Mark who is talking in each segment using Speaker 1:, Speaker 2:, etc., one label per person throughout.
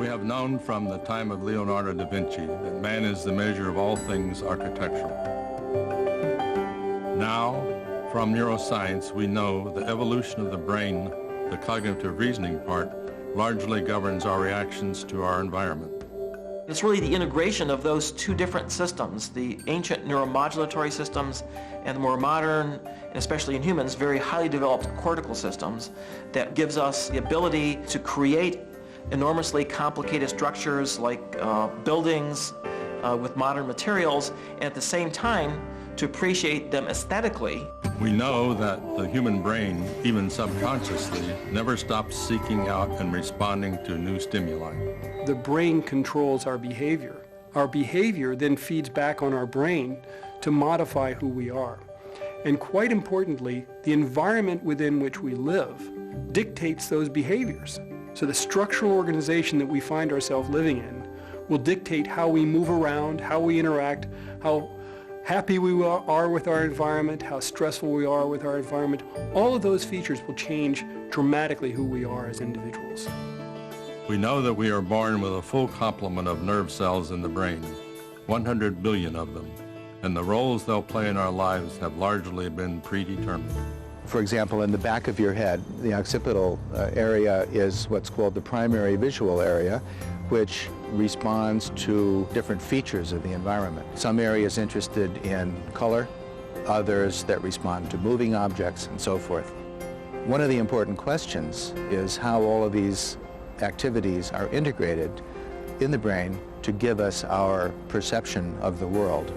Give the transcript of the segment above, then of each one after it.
Speaker 1: We have known from the time of Leonardo da Vinci that man is the measure of all things architectural. Now, from neuroscience, we know the evolution of the brain, the cognitive reasoning part, largely governs our reactions to our environment.
Speaker 2: It's really the integration of those two different systems, the ancient neuromodulatory systems and the more modern, and especially in humans, very highly developed cortical systems, that gives us the ability to create enormously complicated structures like buildings with modern materials, and at the same time to appreciate them aesthetically.
Speaker 1: We know that the human brain, even subconsciously, never stops seeking out and responding to new stimuli.
Speaker 3: The brain controls our behavior. Our behavior then feeds back on our brain to modify who we are. And quite importantly, the environment within which we live dictates those behaviors. So the structural organization that we find ourselves living in will dictate how we move around, how we interact, how happy we are with our environment, how stressful we are with our environment. All of those features will change dramatically who we are as individuals.
Speaker 1: We know that we are born with a full complement of nerve cells in the brain, 100 billion of them, and the roles they'll play in our lives have largely been predetermined.
Speaker 4: For example, in the back of your head, the occipital area is what's called the primary visual area, which responds to different features of the environment. Some areas interested in color, others that respond to moving objects, and so forth. One of the important questions is how all of these activities are integrated in the brain to give us our perception of the world.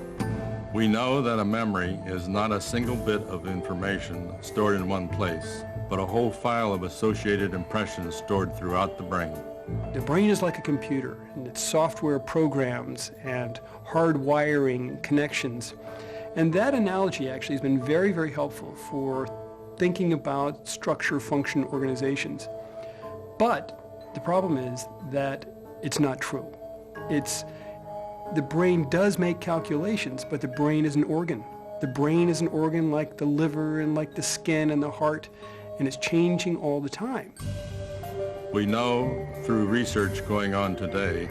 Speaker 1: We know that a memory is not a single bit of information stored in one place, but a whole file of associated impressions stored throughout the brain.
Speaker 3: The brain is like a computer, and it's software programs and hard wiring connections. And that analogy actually has been very, very helpful for thinking about structure, function, organizations. But the problem is that it's not true. The brain does make calculations, but the brain is an organ. The brain is an organ like the liver and like the skin and the heart, and it's changing all the time.
Speaker 1: We know through research going on today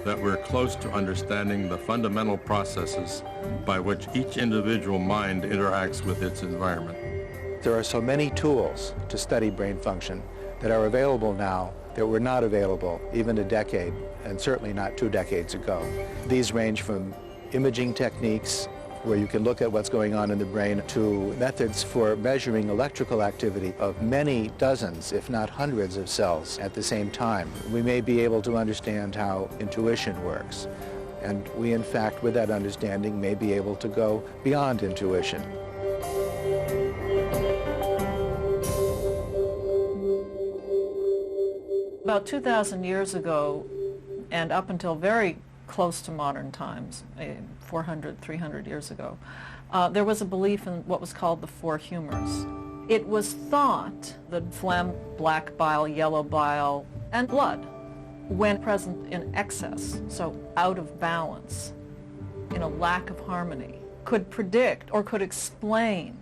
Speaker 1: that we're close to understanding the fundamental processes by which each individual mind interacts with its environment.
Speaker 4: There are so many tools to study brain function that are available now that were not available even a decade, and certainly not 2 decades ago. These range from imaging techniques, where you can look at what's going on in the brain, to methods for measuring electrical activity of many dozens, if not hundreds of cells at the same time. We may be able to understand how intuition works. And we, in fact, with that understanding, may be able to go beyond intuition.
Speaker 5: About 2,000 years ago, and up until very close to modern times, 400, 300 years ago, there was a belief in what was called the four humors. It was thought that phlegm, black bile, yellow bile, and blood, when present in excess, so out of balance, in a lack of harmony, could predict or could explain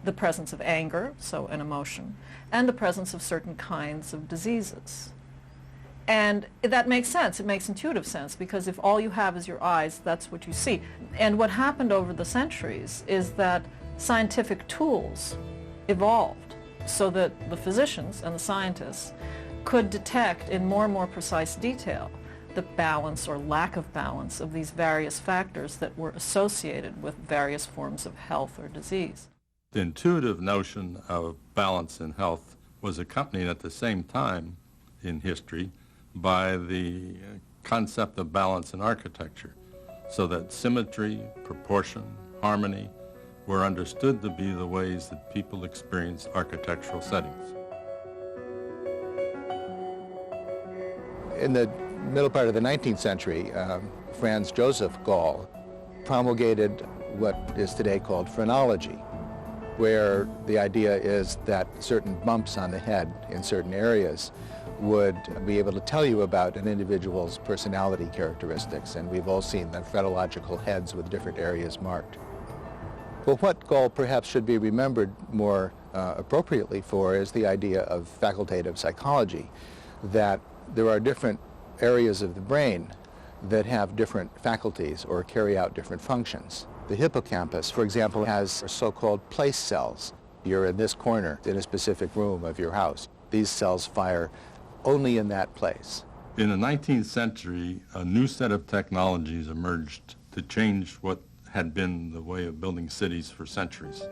Speaker 5: the presence of anger, so an emotion, and the presence of certain kinds of diseases. And that makes sense. It makes intuitive sense, because if all you have is your eyes, that's what you see. And what happened over the centuries is that scientific tools evolved so that the physicians and the scientists could detect in more and more precise detail the balance or lack of balance of these various factors that were associated with various forms of health or disease.
Speaker 1: The intuitive notion of balance in health was accompanied at the same time in history by the concept of balance in architecture, so that symmetry, proportion, harmony were understood to be the ways that people experience architectural settings.
Speaker 4: In the middle part of the 19th century, Franz Joseph Gall promulgated what is today called phrenology, where the idea is that certain bumps on the head in certain areas would be able to tell you about an individual's personality characteristics, and we've all seen the phrenological heads with different areas marked. Well, what Gall perhaps should be remembered more appropriately for is the idea of facultative psychology, that there are different areas of the brain that have different faculties or carry out different functions. The hippocampus, for example, has so-called place cells. You're in this corner in a specific room of your house. These cells fire only in that place.
Speaker 1: In the 19th century, a new set of technologies emerged to change what had been the way of building cities for centuries.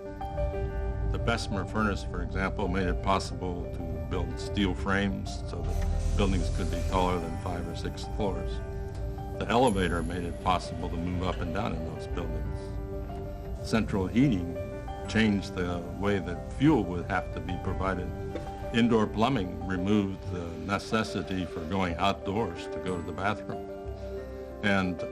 Speaker 1: The Bessemer furnace, for example, made it possible to build steel frames so that buildings could be taller than 5 or 6 floors. The elevator made it possible to move up and down in those buildings. Central heating changed the way that fuel would have to be provided. Indoor plumbing removed the necessity for going outdoors to go to the bathroom. And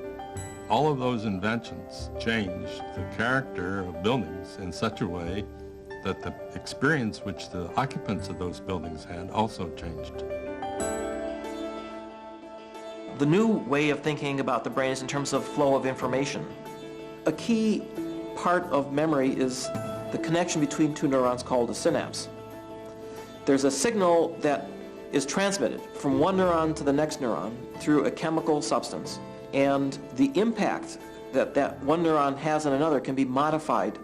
Speaker 1: all of those inventions changed the character of buildings in such a way that the experience which the occupants of those buildings had also changed.
Speaker 2: The new way of thinking about the brain is in terms of flow of information. A key part of memory is the connection between two neurons called a synapse. There's a signal that is transmitted from one neuron to the next neuron through a chemical substance, and the impact that that one neuron has on another can be modified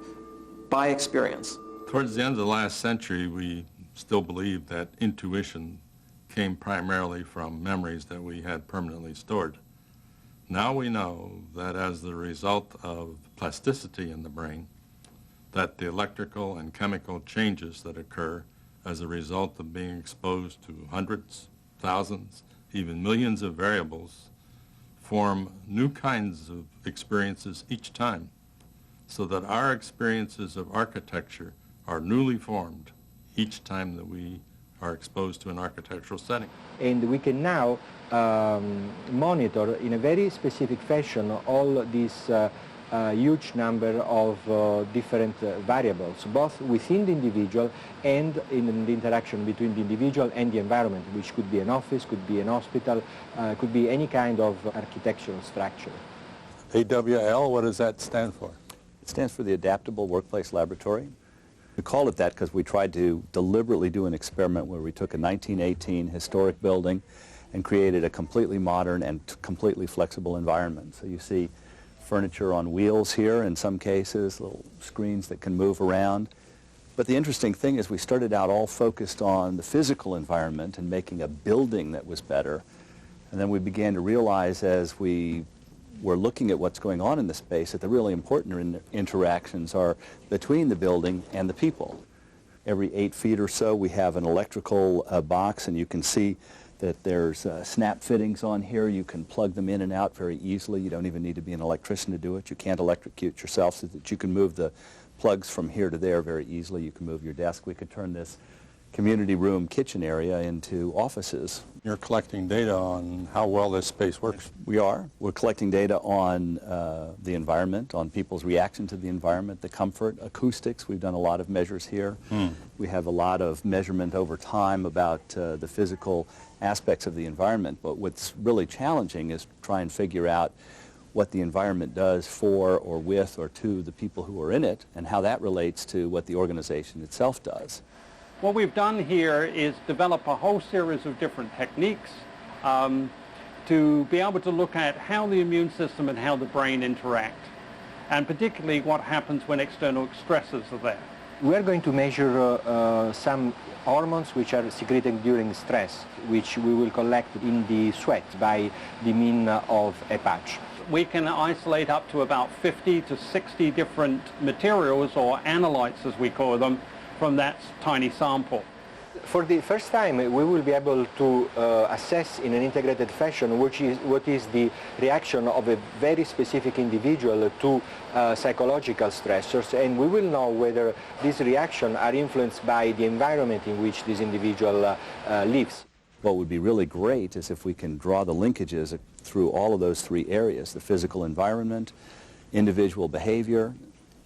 Speaker 2: by experience.
Speaker 1: Towards the end of the last century, we still believed that intuition came primarily from memories that we had permanently stored. Now we know that as the result of plasticity in the brain, that the electrical and chemical changes that occur as a result of being exposed to hundreds, thousands, even millions of variables form new kinds of experiences each time, so that our experiences of architecture are newly formed each time that we are exposed to an architectural setting.
Speaker 6: And we can now monitor in a very specific fashion all these huge number of different variables, both within the individual and in the interaction between the individual and the environment, which could be an office, could be an hospital, could be any kind of architectural structure.
Speaker 1: AWL, what does that stand for?
Speaker 7: It stands for the Adaptable Workplace Laboratory. We call it that because we tried to deliberately do an experiment where we took a 1918 historic building and created a completely modern and completely flexible environment. So you see furniture on wheels here in some cases, little screens that can move around. But the interesting thing is we started out all focused on the physical environment and making a building that was better. And then we began to realize as we were looking at what's going on in the space that the really important interactions are between the building and the people. Every 8 feet or so we have an electrical box, and you can see that there's snap fittings on here. You can plug them in and out very easily. You don't even need to be an electrician to do it. You can't electrocute yourself, so that you can move the plugs from here to there very easily. You can move your desk. We could turn this community room kitchen area into offices.
Speaker 1: You're collecting data on how well this space works.
Speaker 7: We are. We're collecting data on the environment, on people's reaction to the environment, the comfort, acoustics. We've done a lot of measures here. We have a lot of measurement over time about the physical aspects of the environment. But what's really challenging is try and figure out what the environment does for or with or to the people who are in it, and how that relates to what the organization itself does.
Speaker 8: What we've done here is develop a whole series of different techniques to be able to look at how the immune system and how the brain interact, and particularly what happens when external stresses are there.
Speaker 6: We are going to measure some hormones which are secreted during stress, which we will collect in the sweat by the mean of a patch.
Speaker 8: We can isolate up to about 50 to 60 different materials, or analytes as we call them, from that tiny sample.
Speaker 6: For the first time, we will be able to assess in an integrated fashion what is the reaction of a very specific individual to psychological stressors, and we will know whether these reactions are influenced by the environment in which this individual lives.
Speaker 7: What would be really great is if we can draw the linkages through all of those 3 areas, the physical environment, individual behavior,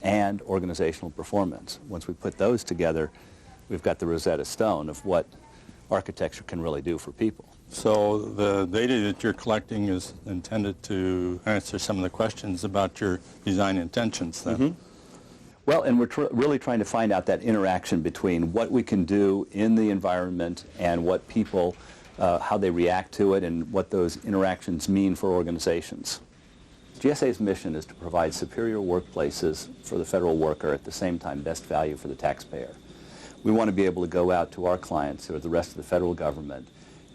Speaker 7: and organizational performance. Once we put those together, we've got the Rosetta Stone of what architecture can really do for people.
Speaker 1: So the data that you're collecting is intended to answer some of the questions about your design intentions then?
Speaker 7: Well, and we're really trying to find out that interaction between what we can do in the environment and what people how they react to it, and what those interactions mean for organizations. GSA's mission is to provide superior workplaces for the federal worker, at the same time best value for the taxpayer. We want to be able to go out to our clients or the rest of the federal government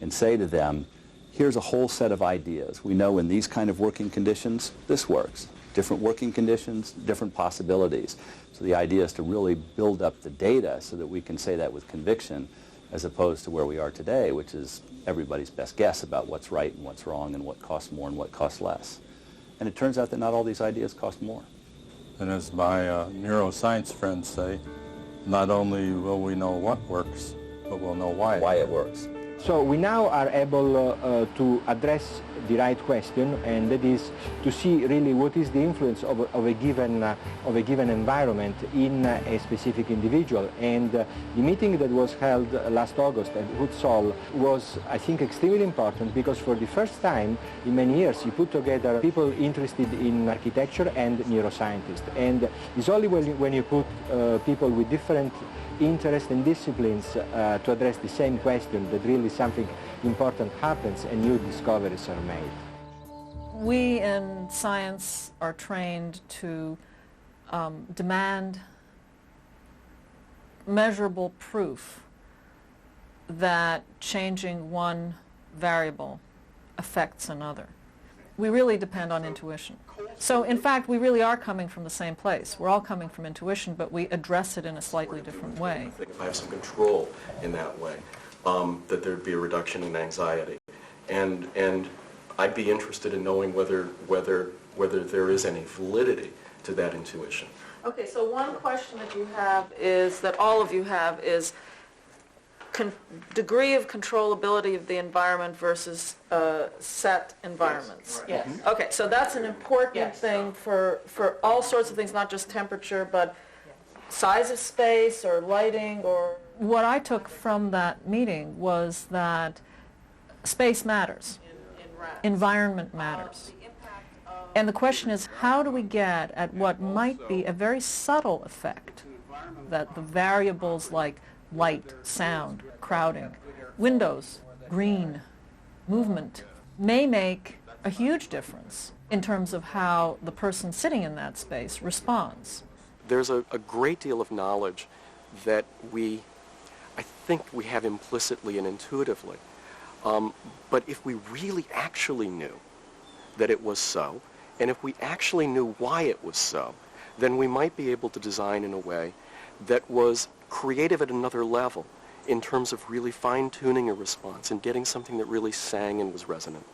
Speaker 7: and say to them, here's a whole set of ideas. We know in these kind of working conditions, this works. Different working conditions, different possibilities. So the idea is to really build up the data so that we can say that with conviction, as opposed to where we are today, which is everybody's best guess about what's right and what's wrong and what costs more and what costs less. And it turns out that not all these ideas cost more.
Speaker 1: And as my neuroscience friends say, not only will we know what works, but we'll know why
Speaker 7: it works.
Speaker 6: So we now are able to address the right question, and that is to see really what is the influence of a given environment in a specific individual. And the meeting that was held last August at Hoodsall was, I think, extremely important, because for the first time in many years you put together people interested in architecture and neuroscientists. And it's only when you put people with different interests and disciplines to address the same question that really something important happens and new discoveries are made.
Speaker 5: We in science are trained to demand measurable proof that changing one variable affects another. We really depend on intuition. So in fact, we really are coming from the same place. We're all coming from intuition, but we address it in a slightly different way.
Speaker 9: If I have some control in that way, that there'd be a reduction in anxiety. And I'd be interested in knowing whether there is any validity to that intuition.
Speaker 5: Okay, so one question that you have is, that all of you have, is degree of controllability of the environment versus set environments.
Speaker 2: Yes.
Speaker 5: Okay, so that's an important thing for all sorts of things, not just temperature, but size of space or lighting or... What I took from that meeting was that space matters, environment matters. And the question is, how do we get at what might be a very subtle effect, that the variables like light, sound, crowding, windows, green, movement, may make a huge difference in terms of how the person sitting in that space responds.
Speaker 9: There's a great deal of knowledge that I think we have implicitly and intuitively. But if we really actually knew that it was so, and if we actually knew why it was so, then we might be able to design in a way that was creative at another level in terms of really fine-tuning a response and getting something that really sang and was resonant.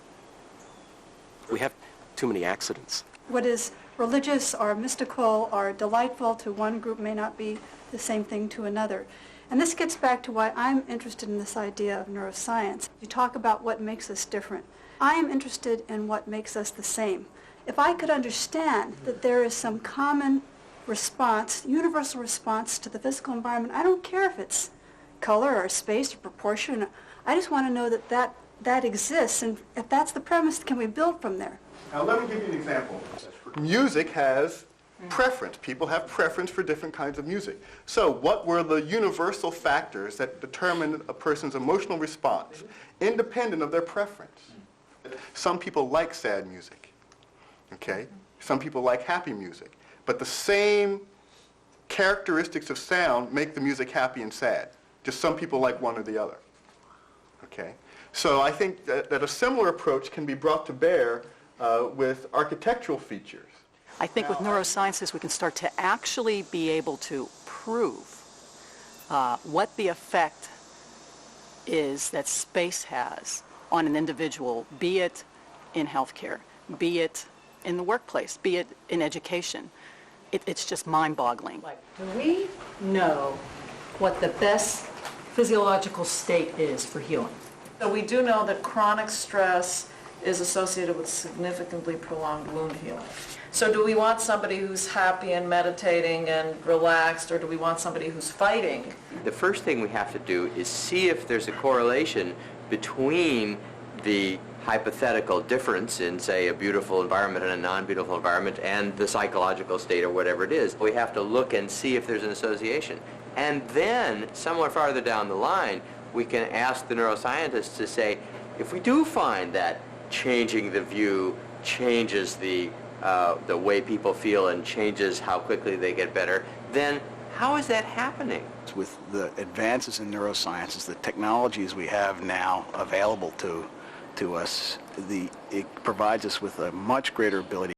Speaker 9: We have too many accidents.
Speaker 10: What is religious or mystical or delightful to one group may not be the same thing to another. And this gets back to why I'm interested in this idea of neuroscience. You talk about what makes us different. I am interested in what makes us the same. If I could understand that there is some common response, universal response to the physical environment, I don't care if it's color or space or proportion. I just want to know that that exists, and if that's the premise, can we build from there?
Speaker 11: Now let me give you an example. Music has preference. People have preference for different kinds of music. So what were the universal factors that determined a person's emotional response, independent of their preference? Some people like sad music, okay? Some people like happy music. But the same characteristics of sound make the music happy and sad. Just some people like one or the other, okay? So I think that a similar approach can be brought to bear with architectural features.
Speaker 12: I think with neurosciences we can start to actually be able to prove what the effect is that space has on an individual, be it in healthcare, be it in the workplace, be it in education. It's just mind-boggling.
Speaker 13: Do we know what the best physiological state is for healing?
Speaker 5: So we do know that chronic stress is associated with significantly prolonged wound healing. So do we want somebody who's happy and meditating and relaxed, or do we want somebody who's fighting?
Speaker 14: The first thing we have to do is see if there's a correlation between the hypothetical difference in, say, a beautiful environment and a non-beautiful environment and the psychological state or whatever it is. We have to look and see if there's an association. And then, somewhat farther down the line, we can ask the neuroscientists to say, if we do find that changing the view changes the way people feel and changes how quickly they get better, then how is that happening?
Speaker 15: With the advances in neurosciences, the technologies we have now available to us, it provides us with a much greater ability